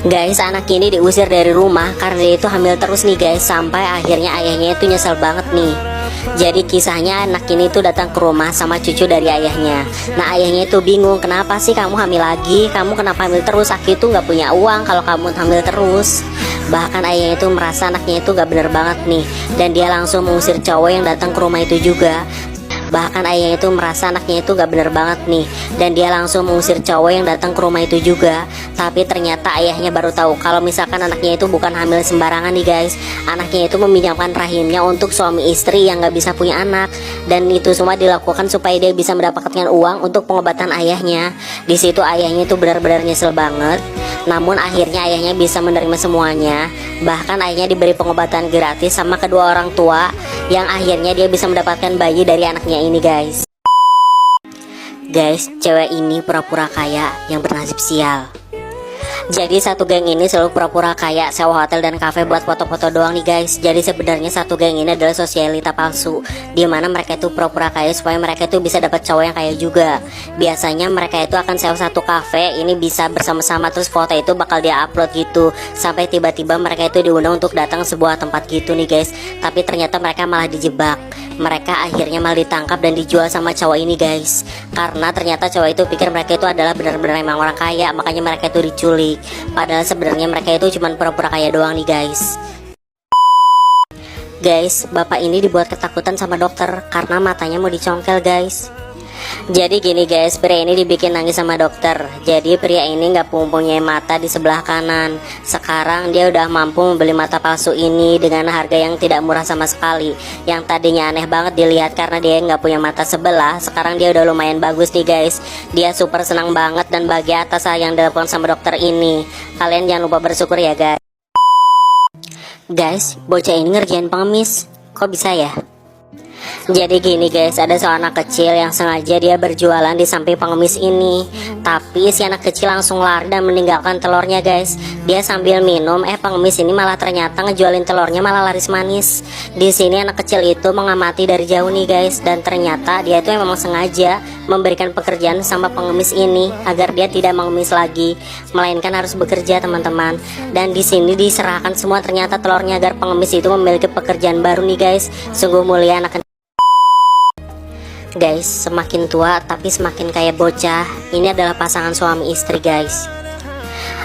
Guys, anak ini diusir dari rumah karena dia itu hamil terus nih guys. Sampai akhirnya ayahnya itu nyesel banget nih. Jadi kisahnya anak ini tuh datang ke rumah sama cucu dari ayahnya. Nah ayahnya itu bingung, kenapa sih kamu hamil lagi? Kamu kenapa hamil terus? Aku itu nggak punya uang kalau kamu hamil terus. Bahkan ayahnya itu merasa anaknya itu nggak bener banget nih. Dan dia langsung mengusir cowok yang datang ke rumah itu juga. Bahkan ayahnya itu merasa anaknya itu gak bener banget nih. Dan dia langsung mengusir cowok yang datang ke rumah itu juga. Tapi ternyata ayahnya baru tahu kalau misalkan anaknya itu bukan hamil sembarangan nih guys. Anaknya itu meminjamkan rahimnya untuk suami istri yang gak bisa punya anak. Dan itu semua dilakukan supaya dia bisa mendapatkan uang untuk pengobatan ayahnya. Di situ ayahnya itu benar-benar nyesel banget. Namun akhirnya ayahnya bisa menerima semuanya. Bahkan ayahnya diberi pengobatan gratis sama kedua orang tua, yang akhirnya dia bisa mendapatkan bayi dari anaknya ini guys. Guys, cewek ini pura-pura kaya yang bernasib sial. Jadi satu geng ini selalu pura-pura kaya, sewa hotel dan kafe buat foto-foto doang nih guys. Jadi sebenarnya satu geng ini adalah sosialita palsu, di mana mereka itu pura-pura kaya supaya mereka itu bisa dapat cowok yang kaya juga. Biasanya mereka itu akan sewa satu kafe, ini bisa bersama-sama, terus foto itu bakal dia upload gitu. Sampai tiba-tiba mereka itu diundang untuk datang sebuah tempat gitu nih guys. Tapi ternyata mereka malah dijebak. Mereka akhirnya malah ditangkap dan dijual sama cowok ini guys. Karena ternyata cowok itu pikir mereka itu adalah benar-benar emang orang kaya, makanya mereka itu diculik. Padahal sebenarnya mereka itu cuma pura-pura kaya doang nih guys. Guys, bapak ini dibuat ketakutan sama dokter karena matanya mau dicongkel guys. Jadi gini guys, pria ini dibikin nangis sama dokter. Jadi pria ini nggak mempunyai mata di sebelah kanan. Sekarang dia udah mampu membeli mata palsu ini dengan harga yang tidak murah sama sekali. Yang tadinya aneh banget dilihat karena dia nggak punya mata sebelah, sekarang dia udah lumayan bagus nih guys. Dia super senang banget dan bahagia atas hal yang dilakukan sama dokter ini. Kalian jangan lupa bersyukur ya guys. Guys, bocah ini ngerjain pengemis. Kok bisa ya? Jadi gini guys, ada seorang anak kecil yang sengaja dia berjualan di samping pengemis ini. Tapi si anak kecil langsung lari dan meninggalkan telurnya guys. Dia sambil minum, pengemis ini malah ternyata ngejualin telurnya malah laris manis. Di sini anak kecil itu mengamati dari jauh nih guys. Dan ternyata dia itu memang sengaja memberikan pekerjaan sama pengemis ini agar dia tidak mengemis lagi, melainkan harus bekerja teman-teman. Dan di sini diserahkan semua ternyata telurnya agar pengemis itu memiliki pekerjaan baru nih guys. Sungguh mulia anak. Guys, semakin tua tapi semakin kayak bocah. Ini adalah pasangan suami istri guys.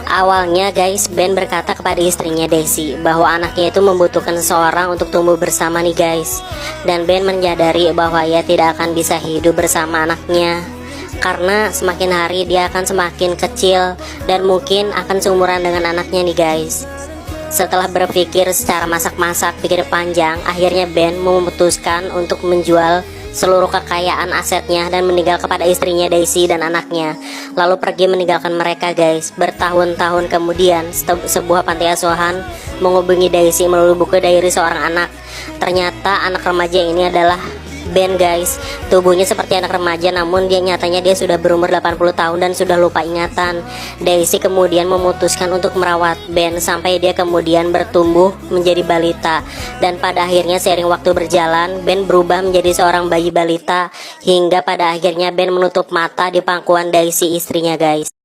Awalnya guys, Ben berkata kepada istrinya Daisy bahwa anaknya itu membutuhkan seseorang untuk tumbuh bersama nih guys. Dan Ben menyadari bahwa ia tidak akan bisa hidup bersama anaknya, karena semakin hari dia akan semakin kecil dan mungkin akan seumuran dengan anaknya nih guys. Setelah berpikir secara masak-masak, pikir panjang, akhirnya Ben memutuskan untuk menjual seluruh kekayaan asetnya dan meninggal kepada istrinya Daisy dan anaknya, lalu pergi meninggalkan mereka guys. Bertahun-tahun kemudian sebuah panti asuhan menghubungi Daisy melalui buku diary seorang anak. Ternyata anak remaja ini adalah Ben guys. Tubuhnya seperti anak remaja, namun nyatanya dia sudah berumur 80 tahun dan sudah lupa ingatan. Daisy kemudian memutuskan untuk merawat Ben sampai dia kemudian bertumbuh menjadi balita. Dan pada akhirnya seiring waktu berjalan, Ben berubah menjadi seorang bayi balita, hingga pada akhirnya Ben menutup mata di pangkuan Daisy istrinya guys.